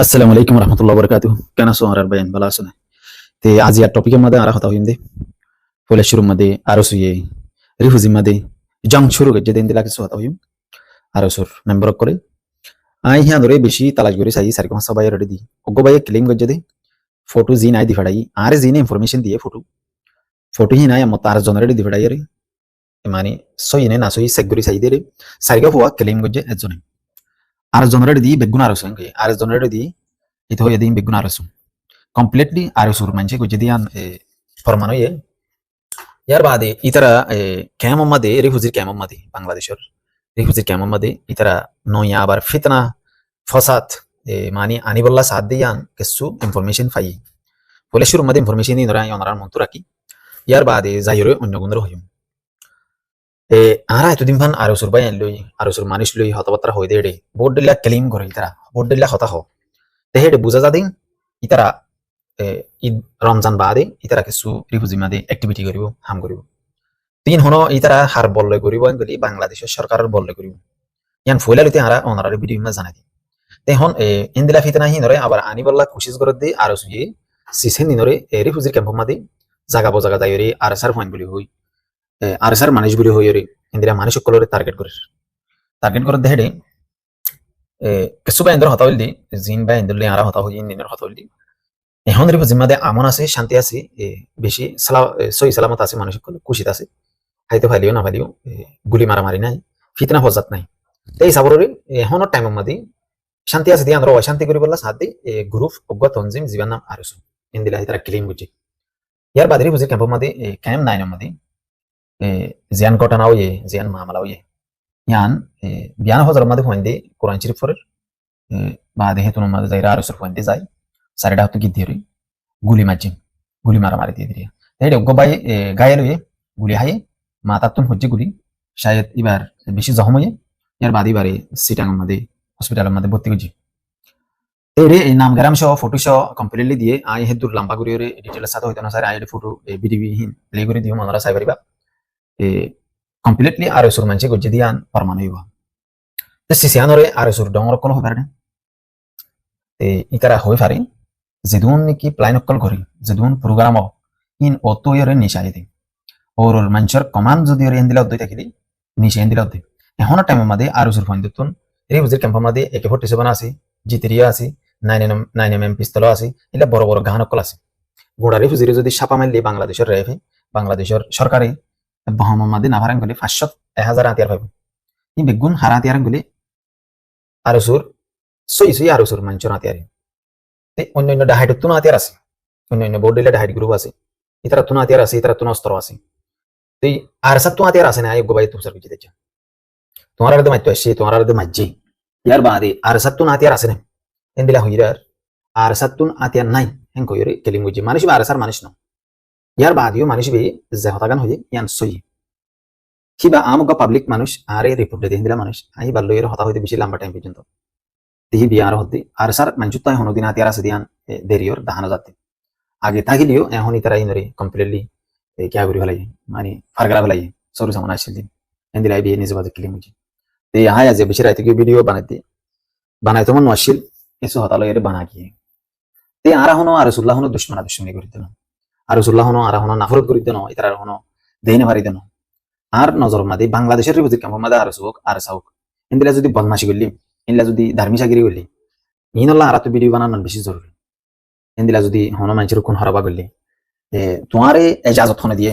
আসসালামু আলাইকুম রহমতুল্লাহ বরকাতুহ। কেন আছো আর ভাই ভালো আছো না? তে আজ ইয়ার টপিকের মধ্যে আর কথা হইম দে ফলে শুরুর মধ্যে আরো সুয়ে রিফুজির মধ্যে জং শুরু করে যেদিন দিলা কিছু কথা হইম আরো সুর মেম্বার করে আই হিয়া ধরে বেশি তালাশ করে চাই সারি মাসা ভাই রেডি দি ওগো ভাই ক্লেম করে দে ফটো জি নাই দি ফেড়াই আর জি নে ইনফরমেশন দিয়ে ফটো হি নাই মত আর জনরে দি ফেড়াই রে মানে সই নে না সই সেক করে চাই দে রে সারিগা ফুয়া ক্লেম করে একজনে আর জনরে দি বেগুন আর সঙ্গে আর জনরে দি itu ya di begun arasum completely arasur manche ko jadi an permano ye yar bade itara kemam made refugee kemam made bangladeshor refugee kemam made itara no ya abar fitna fasad mani anibolla sadiyan kesu information fai bole shuru made information ni nora yonara monturaki yar bade zahiro onno gunro hoyum ara etudim fan arasur bayan loi arasur manish loi hotapatra hoide de boddilla claim gore itara boddilla hota ho tehe buza jadin itara Eid Ramzan বাদে ইতারা কিছু refugee মাদে activity করিব হাম করিব তিন হনো ইতারা হার বললে করিব গলি বাংলাদেশের সরকারের বললে করিব ইয়ান ফয়লালিতে হারা অনারার ভিডিও মা জানাই তে হন ইন্দিলা ফিতনা হি নরে আবার আনি বল্লা কোশিশ করে দে আর সুয়ে সিসেন দিনরে রিফিউজি ক্যাম্প মাদে জায়গা বজাগা যাইরে আর সার ফাইন বলি হই আর সার মানুষ বলি হই রে ইন্দিরা মানুষ সকলরে টার্গেট করে দেহে কিছু বা ইন্দ্র হতা হইলি জিন বা ইন্দ্রলে আরা হতা হই ইন্দিনের হতা হইলি এখন রিফিউজির মধ্যে আমন আছে শান্তি আছে বেশি সহি সালামত আছে মানুষ কুশিত আছে খাইতে ফাইলিও না ফাইলিও গুলি মারামারি নাই ফিতনা ফজাত নাই এই সাবরের এখনো টাইমের মধ্যে শান্তি আছে দিয়ে আমরা অশান্তি করি বললা সাথে গ্রুপ অজ্ঞ তঞ্জিম জীবন নাম আরসু ইন্দিলা তারা ক্লিম বুঝি ইয়ার বাদে রিফিউজি ক্যাম্পের মধ্যে ক্যাম্প নাইনের মধ্যে জিয়ান ঘটনাও জিয়ান মামলাও ইয়ান বিয়ান হজর মধ্যে ফোন কোরআন শরীফের বাদে হেতুন মধ্যে যাই আরসুর ফোন যায় সারেডা হতো কি দিয়ে গুলি মারামারি দিয়ে দিয়ে এই গবাই গায়ে লয়ে গুলি হাই মাতার তুন হচ্ছে গুলি শায়দ এবার বেশি জখম হয়ে এর বাদ এবারে সিটাং মধ্যে হসপিটালের মধ্যে ভর্তি করছি এই রে এই নাম গ্রাম সহ ফটো সহ কমপ্লিটলি দিয়ে আই হে দূর লম্বা করে ডিটেলের সাথে হইতো না স্যার আই ফটো বিডিবি হিন প্লে করে দিও মনরা চাই পারিবা কমপ্লিটলি আর সুর মানছে গজ্জে দিয়ান ফরমান হইব তো সিসিয়ানরে আর সুর ডংর কোন হবে না ইতারা হই পারে যেদুন নাকি প্লাইন অকল করি যেদুন প্রোগ্রাম ইন অতো ইয়ারে নিশাই দি ওর মঞ্চর কমান্ড যদি ইয়ারে এন্দিলা দই থাকিলি নিশে এন্দিলা দই এখন টাইমের মধ্যে আর উসুর ফাইন দিতুন রিফিউজির ক্যাম্পের মধ্যে AK-47 আছে জিতেরিয়া আছে 9mm পিস্তল আছে এটা বড় বড় গাহান অকল আছে গোড়া রিফিউজির যদি ছাপা মারলি বাংলাদেশের রেফে বাংলাদেশের সরকারি বহমের মধ্যে না ভারান গলি 500-1000 হাতিয়ার পাবে এই বেগুন হারা হাতিয়ার গলি আর উসুর সই আর উসুর মঞ্চর হাতিয়ার অন্যান্য ডাহাইট তুন হাতিয়ার আছে অন্যান্য বোর্ডিলে ডাহাইট গ্রুপ আছে ইতারা তুন হাতিয়ার আছে ইতারা তুন অস্ত্র আছে তুই আর সব তুন হাতিয়ার আছে না আয়োগ্য ভাই তুম কিছু দেখছ তোমার আগে মাইতো আসছে তোমার আগে মাইজি ইয়ার বাদে আর সব তুন হাতিয়ার আছে না এন্দিলা হইরার আর সব তুন হাতিয়ার নাই হেন কইরে কেলিম বুঝি মানুষ আর সার মানুষ না ইয়ার বাদেও মানুষ বে যে হতাগান হয়ে ইয়ান সই কিবা আমগা পাবলিক মানুষ আরে রিপোর্ট দিয়ে দিলা মানুষ আই বাল্লো এর হতা হইতে বেশি লম্বা টাইম পর্যন্ত তিহি বিয়ার হতে আর সার মানজুত্তা হনো দিন হাতিয়ার আছে দিয়ান দেরিয়র দাহানো যাতে আগে থাকিলেও এখন ইতারা ইনরে কমপ্লিটলি কিয়া করি ফেলাই মানে ফারগারা ফেলাই সরু সামনে আসছিল দিন এন্দিলাই বিয়ে নিজে বাজে ক্লিম বুঝি তে হাই আজ বেশি রাইতে কি ভিডিও বানাইতে মন আসছিল এসো হতালো এর বানা গিয়ে তে আর হনো আর রাসূলুল্লাহ হনো দুশমনি করি দেন আর রাসূলুল্লাহ হনো আর হনো নাফরত করি দেন ইতারা হনো দেইনে পারি দেন আর নজর মাদি বাংলাদেশের রিপোর্ট কেমন মাদা আর সুক আর সাউক এন্দিলা যদি বদমাশি করলি ইনলা যদি ধার্মিসাগিরি করলি ইনল্লা আর তো ভিডিও বানানো বেশি জরুরি এন্দিলা যদি হনো মানুষের কোন হরাবা করলি তোমারে এজাজত হনে দিয়ে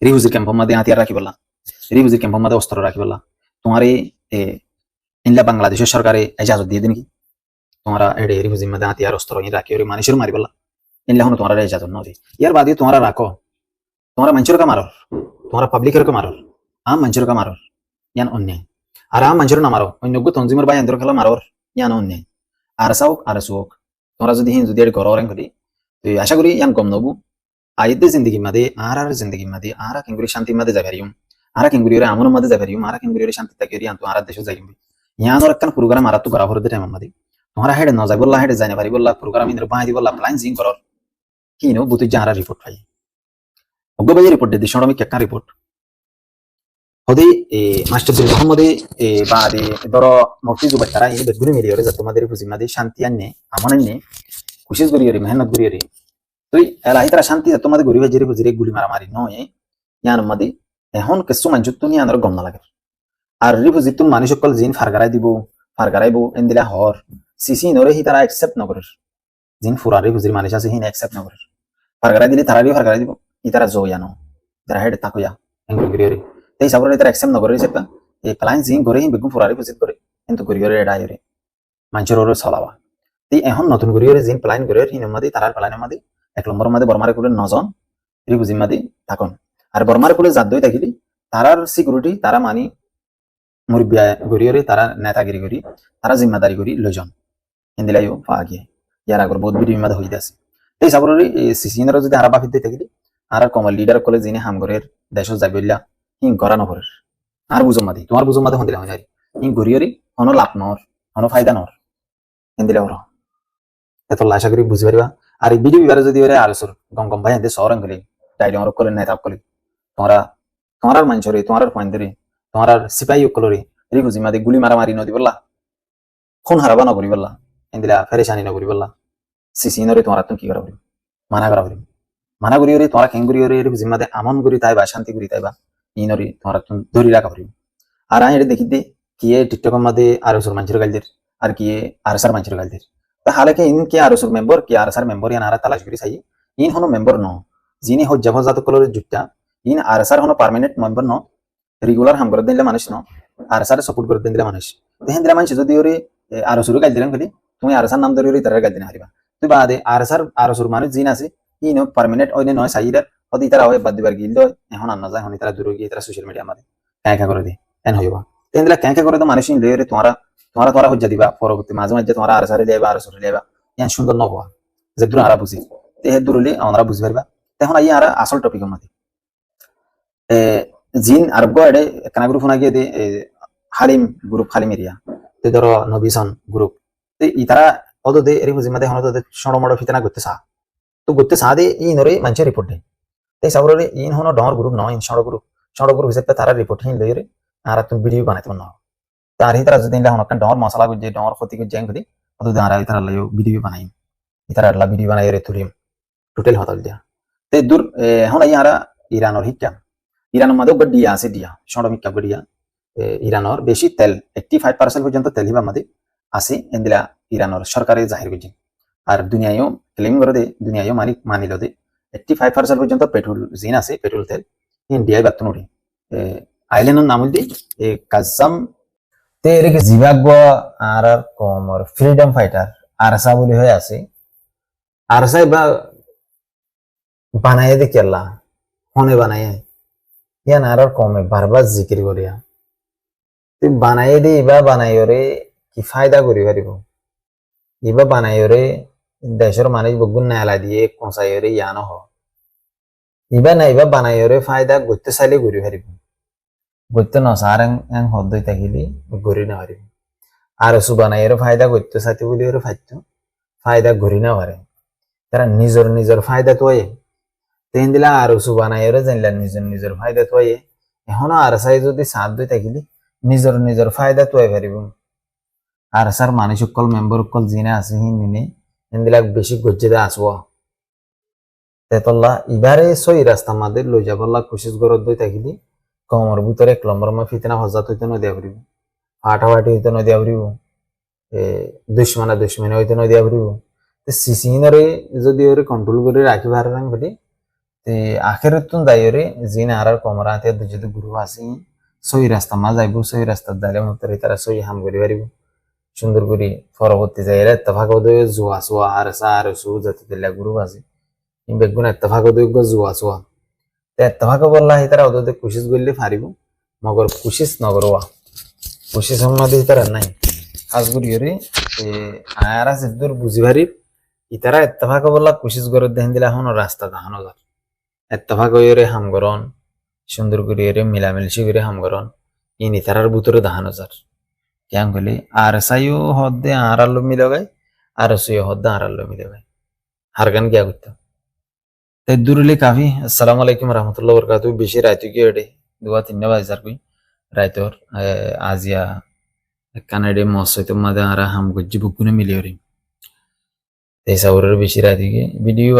রিফিউজি ক্যাম্পের মধ্যে হাতিয়ার রাখি বলা রিফিউজি ক্যাম্পের মধ্যে অস্ত্র রাখি বলা তোমারে ইনলা বাংলাদেশের সরকারে এজাজত দিয়ে দিন কি তোমরা এডে রিফিউজির মধ্যে হাতিয়ার অস্ত্র রাখি ওরে মানুষের মারি বলা ইনলা হনো তোমার এজাজত নদী ইয়ার বাদে তোমরা রাখো তোমরা মানুষের কা মারো তোমরা পাবলিকের কা মারো আম মানুষের কা মারো ইয়ান অন্যায় আর আম মানুষের না মারো অন্য তঞ্জিমের বা এন্দ্র খেলা মারো ইয়ান অন্যায় আর সাউক আর সুক তোমরা যদি হিন যদি ঘর ওরেন করি তো আশা করি ইয়ান কম নবু আইতে জিন্দগি মাদে আর জিন্দগি মাদে আর কিংগুরি শান্তি মাদে যাবেরিম আর কিংগুরি আমন মাদে যাবেরিম আর কিংগুরি শান্তি তাকেরি আন্তু আর দেশ যাইম ইয়ান ওর একখান প্রোগ্রাম আর তো করা হরতে টাইম মাদে তোমরা হেডে ন যাই বললা হেডে যাই না পারি বললা প্রোগ্রাম ইন্দ্র বাই দি বললা প্ল্যান জিং করর কি নো বুতু যারা রিপোর্ট পাই ওগো বাই রিপোর্ট দে দিশড় আমি কেকা রিপোর্ট হদে মাস্টার বিল মোহাম্মদে বাদে ধরো মফি জুবাই তারা এই বেগুনি মিলিয়রে যত তোমাদের ফুজিমাদে শান্তি আননে আমন আননে কুশিস গরিয়রে মেহনত গরিয়রে তুই এলা তারা শান্তি তোমাদের গরিবে জিরে বুজিরে গুলি মারামারি নয় ইয়ান মাদে এখন কিছু মানুষ তুমি আনার গম না লাগে আর রিফুজি তুমি মানুষ সকল জিন ফারগারাই দিব ফারগারাইব এন্দিলা হর সিসি নরে হি তারা একসেপ্ট নকরে জিন ফুরা রিফুজির মানুষ আছে হিন একসেপ্ট নকরে ফারগারাই দিলে তারা ফারগারাই দিব ই তারা জয়ানো তারা হেড তাকুয়া এঙ্গুরি গরিয়রে এই সাবরে তারা একসেপ্ট নকরে সেটা এই প্লাইন জিন করে হি বেগুন ফুরারি ফুজিত করে কিন্তু গরিয়রে এডাইরে মানুষের ওরে চলাবা এই এখন নতুন গরিয়রে জিন প্লাইন করে হিনের মধ্যে তারার প্লাইনের মধ্যে এক নম্বরের মধ্যে বর্মারে করে নজন রিফুজির মধ্যে থাকুন আর বর্মারে করে জাত দই থাকিলি তারার সিকিউরিটি তারা মানি মুরব্বিয়া গরিয়রে তারা নেতাগিরি করি তারা জিম্মাদারি করি লজন হিন্দিলাইও পাওয়া গিয়ে ইয়ার আগর বহুত ভিডিও মাঝে হয়ে আছে এই সাবরি সিসিনার যদি আরা বাফিত থাকিলি আর কমল লিডার কলে যিনি হামগরের দেশ যাইবইলা হিং করা নহরের আর বুঝম মাদি তোমার বুঝম মাদে হন্দিলা হয় হিং গরিয়রি হনো লাভ নর হনো ফায়দা নর হিন্দিলা ওর এত আশা করি বুঝি পারিবা আর এই ভিডিও বিবারে যদি আর সর গম গম ভাই হিন্দি শহর গলি ডাইলং কলে নেতা কলি তোমরা তোমার মানুষরে তোমার পয়েন্টরে তোমার সিপাহী কলরে রি বুঝি মাদে গুলি মারামারি নদী বললা খুন হারাবা নকরি বললা এন্দিলা ফেরেশানি নকরি বললা সিসিনরে তোমার তুমি কি করা বলি মানা করা বলি মানা করি ওরে তোমার কেঙ্গুরি ওরে রি বুঝি মাদে আমন করি তাইবা শান্তি করি তাইবা ইনরে তোমার তুমি ধরি রাখা বলি আর আই দেখি দে কি টিকটকের মধ্যে আর সর মানুষের গালদের আর কি আর সার মানুষের গালদের তা হালাকে ইন কি আর সর মেম্বার কি আর সার মেম্বার ইয়ান আর তালাশ করি চাই ইন হনো মেম্বার ন যিনি হজ্জা ফজাত কলরে জুটটা ইন আর সার হনো পার্মানেন্ট মেম্বার ন রেগুলার হাম করে দিলে মানুষ ন আর সারে সাপোর্ট করে দিলে মানুষ দেখেন দিলে মানুষ যদি ওরে আর সুর গাল দিলাম খালি তুমি আর সার নাম ধরে ওরে তারা গাল দিনা হারিবা তুই বাদে আর সুর মানুষ জিন আছে ই নো পার্মানেন্ট ওই নয় সাইডার ওদি তারা হয় বাদ দিবার গিল এখন আর না যায় হনি তারা দূরে গিয়ে তারা সোশ্যাল মিডিয়া আমাদের ক্যাঁকা করে দি এন হইবা তেন দিলা ক্যাঁকা করে তো মানুষ লেরে তোমারা তোমারা তোরা হজ্জা দিবা পরবর্তী মাঝে মাঝে তোমারা আর সারে লেবা আর সুরে লেবা ইয়ান সুন্দর ন হওয়া যে দূর আরা বুঝি তে হে দূরলে আমরা বুঝি পারবা তখন আই আর আসল টপিক আমাদের জিন আরব এডে কানা গ্রুপ না গিয়ে হালিম গ্রুপ হালিম এরিয়া তে ধরো নবিসন গ্রুপ ইতারা অদো দে এরি হুজি মাদে হনো দে সড়মড় ফিতনা করতে সা তো করতে সা দে ই নরে মানুষের রিপোর্ট দেয় তাই সাবরে ইন হনো ডর গ্রুপ নয় ইন সড় গ্রুপ হিসেবে তারা রিপোর্ট হিন লইরে আর তুমি ভিডিও বানাইতে না তার হি তারা যদি হনো কান ডর মশলা গুজে ডর ক্ষতি গুজে করি অদো দে আর তারা লইও ভিডিও বানাই ইতারা লা ভিডিও বানাই রে তুলিম টোটাল হতাল দিয়া তে দূর হন আই আর ইরানর হিকাম ইরানের মধ্যে ডিয়া আছে ডিয়া সড়মিকা ডিয়া ইরানের বেশি তেল 85% পর্যন্ত তেল হিবা মধ্যে আছে এন্দিলা ইরানের সরকারে জাহির করছে আর দুনিয়ায়ও ক্লেম করে দে দুনিয়ায়ও মানিল দে 85% পর্যন্ত পেট্রোল জিন আছে পেট্রোল তেল ইন্ডিয়ায় বাত নড়ি আইল্যান্ডের নাম হল কাজাম তে এরকে জিবাগ আর কমর ফ্রিডম ফাইটার আরসা বলে হয়ে আছে আরসাই বা বানায় দে কেলা ফোনে বানায় ইয়ান আর কমে বারবার জিকির করিয়া তুই বানাই দে ইবা বানাই রে কি ফায়দা করি পারিব ইবা বানাই রে দেশের মানুষ বগুন নালা দিয়ে কঁচাই রে ইয়ানো হ ইবা না ইবা বানাই রে ফায়দা গড়তে চাইলে ঘুরি পারিব গড়তে নসার হদ্দই থাকিলে ঘুরি না পারিব আর সু বানাই রে ফায়দা গড়তে চাইতে বলি রে ফায়দা ঘুরি না পারে তারা নিজের ফায়দা তো তেন দিলা আর সু বানাই রে জানলা নিজের ফায়দা তো এখন আর চাই যদি সাথ দই থাকিলি নিজের ফায়দা তো পারিব আর সার মানুষ সকল মেম্বার সকল জিনে আছে হিনে এনবিলাক বেশি গজ্জে আসব তেতল্লা ইবারে সই রাস্তা মাদের লই যাবল্লা কোশিশ গরত দই থাকিলি কমর ভিতরে এক নম্বর মা ফিতনা হজাত হইতে নদিয়া পারিব ফাটাফাটি হইতে নদিয়া পারিব দুশ্মনে হইতে নদিয়া পারিব সিসিনরে যদি ওরে কন্ট্রোল করে রাখি ভার রাং বলি আখের তুন দায়রে জিন আর কমরা হাতে যদি গ্রুপ আছে সই রাস্তা মা যাইব সই রাস্তা যাইলে মতরে তারা সই হাম করি পারিব সুন্দর করে পরবর্তী যাইলে এত্তেফাক দই জুয়া সোয়া আর সা আর সু যাতে দিলা গ্রুপ আছে বেগুন এত্তেফাক দই জুয়া সোয়া এত্তেফাক বললা তারা ওদের কোশিশ করলে পারিব মগর কোশিশ নগরওয়া কোশিশ সম্মাদি তারা নাই কাজ করি রে আর আছে দূর বুঝি পারিব ইতারা এত্তেফাক বললা কোশিশ করে দেখেন দিলা হন রাস্তা দাহানো যার এত্তেফাক হইরে হামগরণ সুন্দর করে মিলামিলসি করে হামগরণ ইনি তারার ভিতরে দাহানো যার কেন কলি আর সাইও হদ্দে আর আলো মিলে গায় আর সুইও হদ্দে আর আলো মিলে গায় হার গান কিয়া করতে তাই দূরলে কাফি আসসালামু আলাইকুম রহমতুল্লাহ বরকাতু বেশি রাইতু কি এডে 2-3 বাজার কই রাইতর আজিয়া কানাডে মসজিদ মাদে আরা হাম গজ্জি বুকুনে মিলিয়রি এই সাউরের বেশি রাতিকে ভিডিও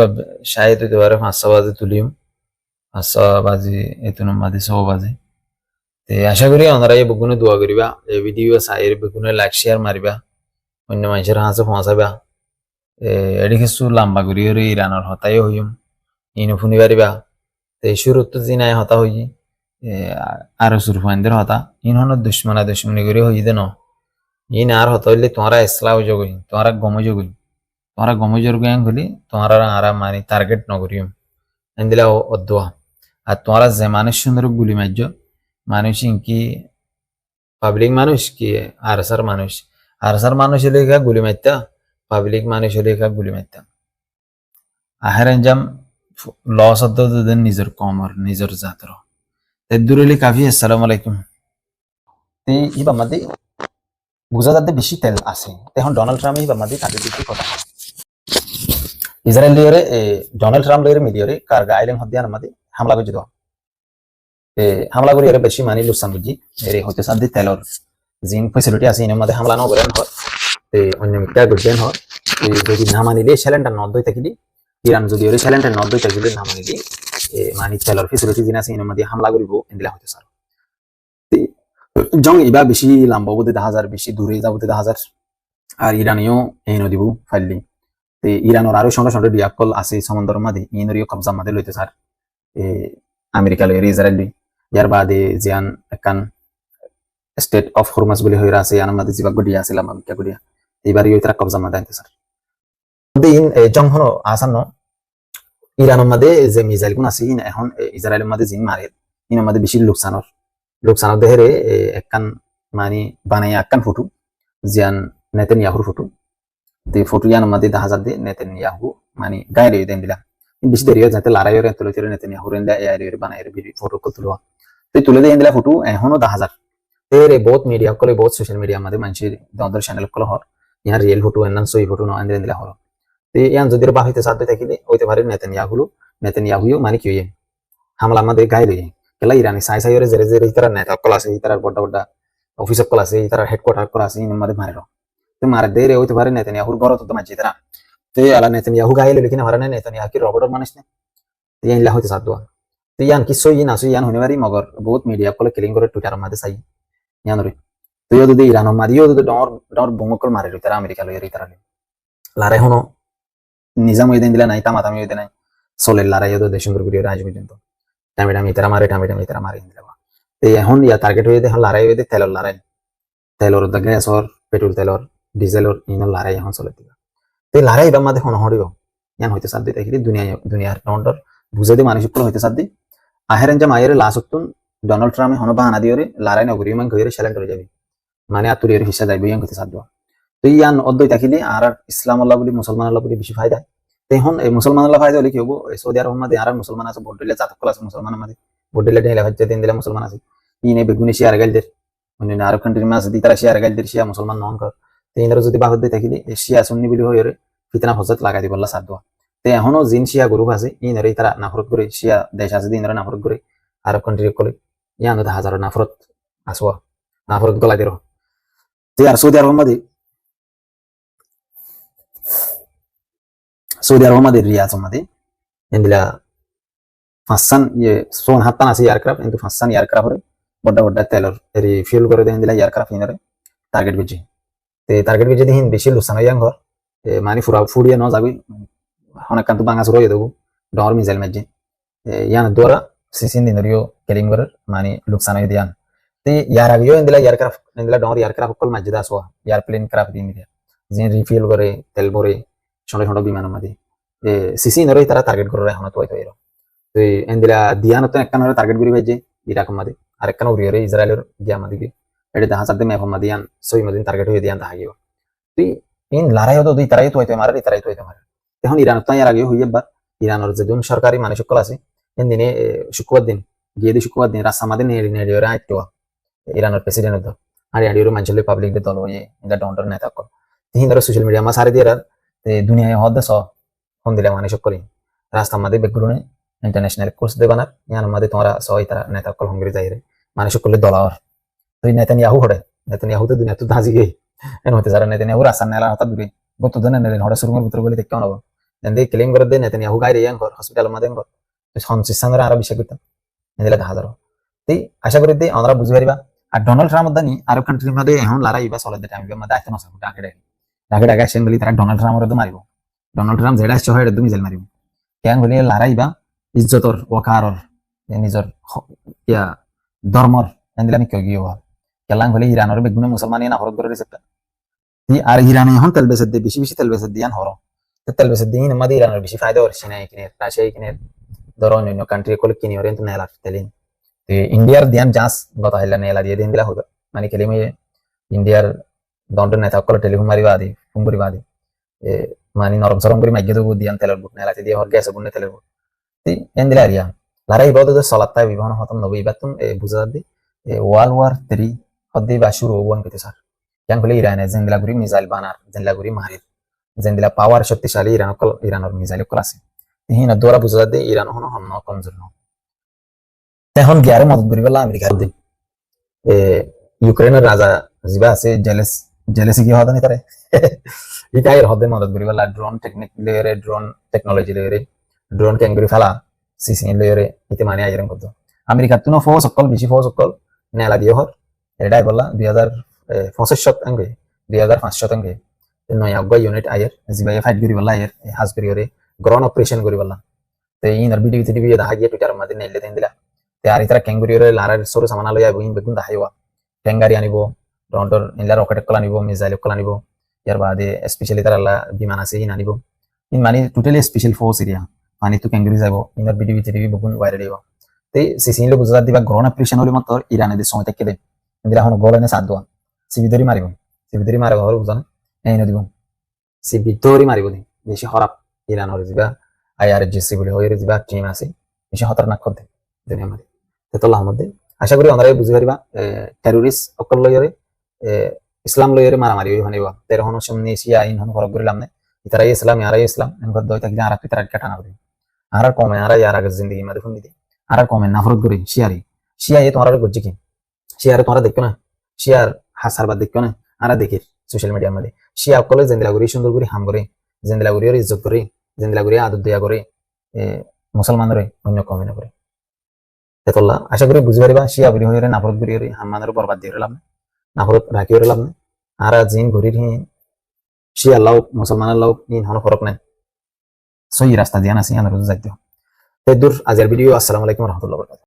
শায়দ হইতে পারে 5:00 বাজে তুলিম 5:00 বাজে এতন মাদে 6 বাজে তে আশা করি ওনারা এই বুকুনে দোয়া করিবা এই ভিডিও সাইর বুকুনে লাইক শেয়ার মারিবা অন্য মানুষের হাতে পৌঁছাবা এডি কিছু লম্বা করিয়রে ইরানের হতাই হইম ইনো ফুনি পারিবা তে শুরুত তো জিনাই হতা হই আর সুরফানদের হতা ইনহন দুশ্মনী করে হই দেন ইন আর হতা হইলে তোমরা ইসলাম জগই তোমরা গম জগই তোমরা গম জগই হলি তোমরা আরা মানে টার্গেট নগরিম এন্দিলা অদ্দোয়া আর তোমরা যে মানুষ সুন্দর গুলি মারজ মানুষ কি পাবলিক মানুষ কি আরসার মানুষ হলে গুলি মারতা পাবলিক মানুষ হলে গুলি মারতা আহের আঞ্জাম লস হতো নিজের কমর নিজের জাতর তেদুরলি কাফি আসসালামু আলাইকুম তে ইবা মাদি বুঝা যাতে বেশি তেল আছে এখন ডোনাল্ড ট্রাম্প ইবা মাদি তাকে দিতে কথা ইসরায়েল লিওরে ডোনাল্ড ট্রাম্প লিওরে মিডিয়রে কার গাইলেন হদিয়ান মাদি হামলা করে দিত হামলা করে এর বেশি মানি লুসান বুঝি এর হতে সাদি তেলর জিন ফ্যাসিলিটি আছে ইনের মধ্যে হামলা ন করেন হয় তে অন্য মিটা গুডেন হয় যদি না মানিলে সিলিন্ডার 90 থাকিলি ইরান যদি ওর সিলিন্ডার 90 থাকিলি না মানিলি মানি তেলর ফ্যাসিলিটি জিন আছে ইনের মধ্যে হামলা করিব এন্দিলা হতে সার জং ইবা বেশি লম্বা বলতে 10,000 বেশি দূরে যাব 10,000 আর ইরানিও এই নদীবু ফাইলি তে ইরানোর আরো সঙ্গে সঙ্গে বিয়াকল আছে সমুদ্রের মধ্যে ইনরিও কবজা মধ্যে লইতে স্যার আমেরিকা লই ইসরায়েল ইয়ার বাদে জিয়ান একান স্টেট অফ হরমাস বলে হইরা আছে ইয়ার মধ্যে জিবা গডিয়া আছে আমেরিকা গডিয়া এবারে ইতরা কবজা মধ্যে আনতে স্যার ইন জং হনো আসান ইরানের মধ্যে যে মিসাইল গুণ আছে ইন এখন ইসরায়েলের মধ্যে জিন মারে ইনের মধ্যে বেশি লোকসানৰ দেহেৰে একান মানে বানাই একান ফটো জিয়ান নেতানিয়াহুর ফটো তে ফটো ইয়ান মাদি 10,000 দে নেতানিয়াহু মানে গায়রে দেন দিলা বেশি দেরি হয় যাতে লড়াই করে তুলে তুলে নেতানিয়াহুর এন্ডা এর বানাই ভিডিও ফটো কো তুলवा তে তুলে দেন দিলা ফটো এখনো 10,000 তেরে বহুত মিডিয়া কলে বহুত সোশ্যাল মিডিয়া মাদে মানসি দন্দর চ্যানেল কল হর ইয়ার রিয়েল ফটো এন্ডান সই ফটো ন আন্দেন দিলা হর তে ইয়ান যদি বাহিতে সাথে থাকিলে হইতে পারে নেতানিয়াহুও মানে কি হামলা মাদে গায়রে কেলা ইরানি সাই সাইরে জেরে জেরে ইতারা নেতা কল আছে ইতারা বড় বড় অফিস কল আছে ইতারা হেডকোয়ার্টার কল আছে ইন মধ্যে মারের তে মারে দেরে হইতে পারে নেতানিয়াহুর বড় তো মাঝে তারা তে আলা নেতানিয়াহু গাইলে লেকিন হারানে নেতানিয়াহু কি রবট মানুষ নে তে ইনলা হইতে সাদওয়া তে ইয়ান কি সই না সই ইয়ান হনিবারি মগর বহুত মিডিয়া কল কিলিং করে টুইটার মধ্যে সাই ইয়ান রে তো ইয়ো যদি ইরান মারিও যদি ডর বঙ্গকল মারে ইতারা আমেরিকা লইরে ইতারা লারে হনো নিজাম হইদেন দিলা নাই তামাতামি হইদেন নাই সোলের লড়াই ইয়ো দেশ সুন্দর করিয়ে রাজ পর্যন্ত টামিটামি ইতারা মারে ইন্দিলা তে এখন ইয়া টার্গেট হয়ে দেখুন লড়াই হয়ে তেলর গ্যাসর পেট্রোল তেলর ডিজেলর ইনর লড়াই এখন চলে দিবা তে লড়াই বা মাঝে হনহরিব ইয়ান হইতে সাদ দিতে দেখি দুনিয়ার কাউন্টার বুঝে দি মানুষ সকল হইতে সাদ দি আহেরেন যে মায়ের লাসতুন ডোনাল্ড ট্রাম্পে হন বাহানা দিওরে লড়াই নগরী মান কইরে সেলেন্ট হয়ে যাবে মানে আতুরিয়ের হিসা যাইবে ইয়ান হইতে সাদ তো ইয়ান অদ্বৈ থাকিলে আর ইসলাম আল্লাহ বলি মুসলমান আল্লাহ বলি বেশি ফায়দা এখন এই মুসলমান আল্লাহ ফায়দা হলে কি হবো সৌদি আরব মধ্যে আর মুসলমান আছে ভোট দিলে জাতক আছে মুসলমান মধ্যে ভোট দিলে ঢেলে হচ্ছে দিন দিলে মুসলমান আছে ইনে বেগুনি শেয়ার গাইলদের অন্য আরব কান্ট্রির মাঝে দি তারা শেয়ার গাইলদের শিয়া মুসলমান নন কর তো ইনারা যদি বাহত দিয়ে থাকিলে শিয়া সুন্নি বলি হয়ে ফিতনা ফজত লাগাই দিব আল্লাহ সাদওয়া তো এখনো জিন শিয়া গ্রুপ আছে ইনারা তারা নাফরত করে শিয়া দেশ আছে ইনারা নাফরত করে আরব কান্ট্রি করে ইয়ান হাজার নাফরত আসওয়া নাফরত গলা দিরো তো আর সৌদি আরব মধ্যে রিয়াজ মধ্যে এন্দিলা ফাঁসান সোন হাত্তান আছে এয়ারক্রাফট কিন্তু ফাঁসান এয়ারক্রাফট বড় তেলর রিফিউল করে দেন দিলা এয়ারক্রাফট ইনারে টার্গেট বুঝি তে টার্গেট বুঝি দিন বেশি লুসান হইয়াং ঘর মানে ফুড়িয়ে ন যাবি অনেক কান্ত বাঙা শুরু হয়ে দেবো ডর মিসাইল মাঝে ইয়ান দ্বারা সিসিন দিনরিও কেলিং করে মানে লুকসান হয়ে দিয়ান তে ইয়ার আগেও এন্দিলা ডর এয়ারক্রাফট কল মাঝে আসওয়া এয়ারপ্লেন ক্রাফট দিন দিয়া যে রিফিউল করে তেল ভরে ছোট ছোট বিমানের মধ্যে সিসি নরে তারা টার্গেট করে এখন তো এর তো এন্দিলা দিয়ানত একখানে টার্গেট করি ভাইছে ইরাক মধ্যে আর একখানে উড়িয়ে রে ইসরায়েলের গিয়া মধ্যে এটা দেখা যাচ্ছে ম্যাপ মধ্যে ইয়ান সই মধ্যে টার্গেট হয়ে দিয়ান দেখা গিয়ে তুই ইন লড়াই হতো দুই তারাই তো হইতে মারে তারাই তো হইতে মারে এখন ইরান তো এর আগে হইয়ে বা ইরানের যে দুন সরকারি মানুষ সকল আছে এন দিনে শুক্রবার দিন গিয়ে দি শুক্রবার দিন রাস্তা মাঝে নেড়ে আইতো ইরানের প্রেসিডেন্ট তো আর ইয়াডিও মানুষের পাবলিক দল হয়ে এটা ডন্ডর নেতা কর তিন ধরে সোশ্যাল মিডিয়া মা সারি দিয়ে দুনিয়ায় হদ স ফোন দিলে মানুষ করি রাস্তার মধ্যে বেগুলো ইন্টারন্যাশনাল কোর্স দেবানার ইয়ার মধ্যে তোমরা সবাই তারা নেতা কল হঙ্গরি যাই রে মানুষ করলে দলাওয়ার তুই নেতানিয়াহু হড়ে নেতানিয়াহুতে দুনিয়া তো দাজি গে এন হতে যারা নেতানিয়াহু রাসান নেলা হতা দূরে গত দিন নেলেন হড়ে সুরঙ্গের ভিতরে বলে দেখতে হবো এন্দি ক্লেম করে দে নেতানিয়াহু গাইরে ইয়ান ঘর হসপিটাল মধ্যে ঘর সংসিসাঙ্গরে আরো বিষয় করতাম এদিলা দেখা যারো তেই আশা করি দে আমরা বুঝি পারিবা আর ডোনাল্ড ট্রাম্প দানি আরব কান্ট্রির মধ্যে এখন লড়াই বা চলে দে টাইম মধ্যে আইতে নসা ডাকে ডাকে ডাকে ডাকে আসেন বলি তারা ডোনাল্ড ট্রাম্পরে মারিব ডোনাল্ড ট্রাম্প যেটা আসছে হয় এটা তুমি জেল মারিব কেন বলি লড়াই বা ইজ্জতর ওকারর নিজের ইয়া ধর্মর এন্দিলা আমি কেউ গিয়ে কেলাং হলে ইরানের বেগুনে মুসলমান না হরক করে রেসেপ্টা আর ইরানে এখন তেল বেসে দিয়ে বেশি বেশি তেল বেসে দিয়ান হর তেল বেসে দিয়ে আমাদের ইরানের বেশি ফায়দা হচ্ছে না এখানে রাশিয়া এখানে ধরো অন্য কান্ট্রি কলে কিনি ওরে কিন্তু নেলার তেলিন ইন্ডিয়ার দিয়ান জাস গত হাইলা নেলা দিয়ে দিন দিলা হবে মানে কেলিমে ইন্ডিয়ার দন্ড নেতা কলে টেলিফোন মারিবা আদি ফোন করিবা আদি মানে নরম সরম করে মাইকে দেবো দিয়ান তেলের বুট নেলাতে দিয়ে হর গ্যাসে বুনে তেলের বুট এন দিলা আরিয়া লারাই বদ সলাত্তা বিবাহ হতম নবী বাতুন বুঝা দি ওয়ার্ল্ড ওয়ার 3 হদ্দি বা শুরু হবন কেতে sir yang beli Iran zendila guri misail banar zendila guri mahir zendila power শক্তিশালী ইরানের মিসাইল ক্লাসে হিনা দোরা বুঝা দে ইরান হনো হন কমজোর ন এখন গিয়ারে মদত করিবা আমেরিকার দিন ইউক্রেনের রাজা জিবা আছে জেলেসি কি হদনি তারে ইকাইর হদে মদত করিবা ড্রোন টেকনিক লেয়ারে ড্রোন টেকনোলজি লেয়ারে ড্রোন ক্যাঙ্গুরি ফালা সিসি লেয়ারে ইতে মানে আইরন করতো আমেরিকার তুনো ফোর্স সকল বেশি ফোর্স সকল নেলা দিয়ে হর এটাই বললা 2065 2005 নয় আগুয়া ইউনিট আয়ের জিবাই ফাইট করি বললা আয়ের হাজ করি ওরে গ্রহণ অপারেশন করি বললা তো ইনার ভিডিও টিভি দেখা গিয়ে টুইটার মধ্যে নেলে দেন দিলা তে আর ইতারা ক্যাঙ্গুরি ওরে লারার সরু সামানা লইয়া বইন বেগুন দেখাইবা ট্যাঙ্গারি আনিব রন্টর ইনলা রকেট কলা নিব মিসাইল কলা নিব ইয়ার বাদে স্পেশালি তারা বিমান আছে ইন আনিব ইন মানে টোটালি স্পেশাল ফোর্স এরিয়া মানে তো ক্যাঙ্গুরি যাব ইনার ভিডিও টিভি বেগুন বাইরে দিব তে সিসিন লো গুজরাট দিবা গ্রহণ অপারেশন হলে মাত্র ইরানে দে সময় থেকে দে দিলা হন গোলনে সাদ দোয়া সিবিদরি মারিব সিবিদরি মারে ঘর বুঝান এই নদীব সিবিদরি মারিব দি বেশি খারাপ ইরানের যা আইআরজিসি বলে হয়ে যা টিম আছে বেশি খতরনাক করতে দুনিয়া মারি তেতল্লাহ মধ্যে আশা করি আমরা বুঝি পারিবা টেরোরিস্ট অকল লয়রে ইসলাম লয়রে মারামারি হই হনিবা তের হন সামনে এশিয়া আইন হন ফরক করিলাম না ইতারাই ইসলাম ইয়ারাই ইসলাম এনকর দই তাকি আর পিতার কাটানা করি আর কমে আর ইয়ার আগে জিন্দেগি মধ্যে ফুন দিদি আর কমে নাফরত করি শিয়া এ তোমার গজ্জি কি শিয়ারে তোমরা দেখো না শিয়ার হাসারবাদ দেখো না আরা দেখি সোশ্যাল মিডিয়ার মধ্যে শিয়া অকলে জেন্দিলাগুড়ি সুন্দর করে হাম করে জেন্দিলাগুড়ির ইজ্জত করে জেন্দিলাগুড়ি আদর দেয়া করে মুসলমানরে অন্য কমে না করে তেতল্লা আশা করি বুঝি পারিবা শিয়া বুড়ি হয়ে নাফরত গুড়ি হয়ে হাম্মানের বরবাদ দিয়ে লাভ না নাফরত রাখি হয়ে লাভ না আর জিন ঘুরির হি শিয়া লাউ মুসলমানের লাউ ইন হন ফরক নাই সই রাস্তা দিয়া না সিয়ান রোজ যাইতে দূর আজের ভিডিও আসসালামু আলাইকুম রহমতুল্লাহ।